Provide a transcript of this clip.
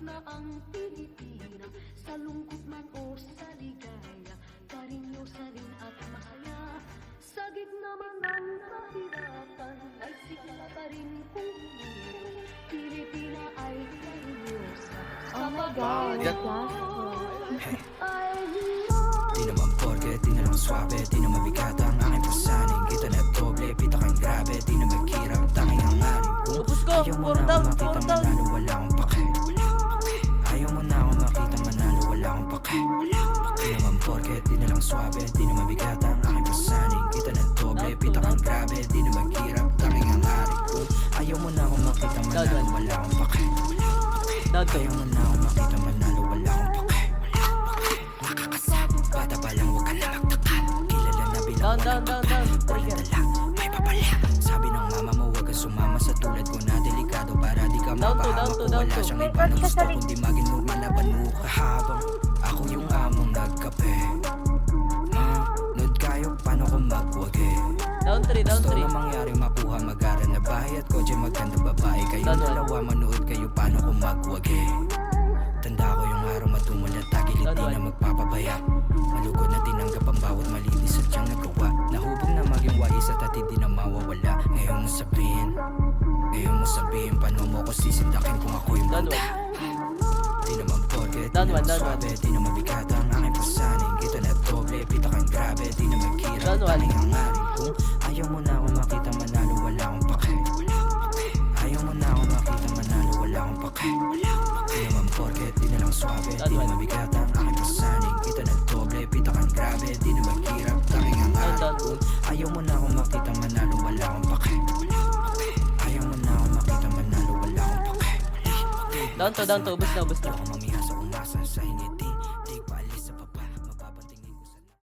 na ang Pilipinas. Sa lungkot man o sa ligaya, karinyosa rin at masaya. Sa gitna man ng kahirapan, ay sikla pa rin kung umiro. Pilipina ay karinyosa. Oh my God, ay Di naman porke, di na lang swabe, di na mabigat ang aking pasaning. Kita na doble, pita kang grabe, di na maghirap, tanging ang aring kung Tapos ko, ayaw mo na ako makita manalo, wala akong pake. Ayaw mo na ako makita manalo, wala akong pake. Di naman porke, di na lang swabe, di na mabigat ang aking pasaning. Kita na doble, pita kang grabe, di na maghirap, tanging ang aring kung ayaw mo na ako makita manalo, wala akong pake. Ayaw mo na ako makita manalo, wala akong pake. Bata pa lang, huwag ka na magtakal. Kilala na bilang walang kapal, walang dala, may papala. Sabi ng mama mo, huwag ka sumama sa tulad ko na delikado. Para di ka mapahamak kung wala siyang iba na gusto. Kundi maging normal, laban mo kahabang ako yung among nagkape. Nood kayo, paano ko magwagi? Down 3, down Gusto 3. na mangyari makuha, mag-aral na bahay at kotse, maganda babae. Kayo dalawa, manood kayo, paano ko magwagi? Tanda ko yung araw matumulat, tagilid di na magpapabaya. Malugod na tinanggap ang bawat malinis at siyang nagawa. Nahubog na maging wais at hindi na mawawala. Ngayon mo sabihin, paano mo ko sisindakin kung ako yung banda? Di naman porke, di naman swabe, di na mabigat ang aking pasaning. Kita na doble, pita kang grabe, di na maghirap, taling ang aring kung ayaw mo na ako makita manalo, wala akong pake. Ayaw mo na ako makita manalo, wala akong pake. Di naman porke, di na lang swabe, di na mabigat ang aking pasaning. Kita na doble, pita kang grabe, di na maghirap, taling ang aring kung ayaw mo na ako makita manalo, wala akong pake. Ayaw mo na ako makita manalo, wala akong pake. Down to, ubos na. Ako mamiha sa umasa sa hingiti.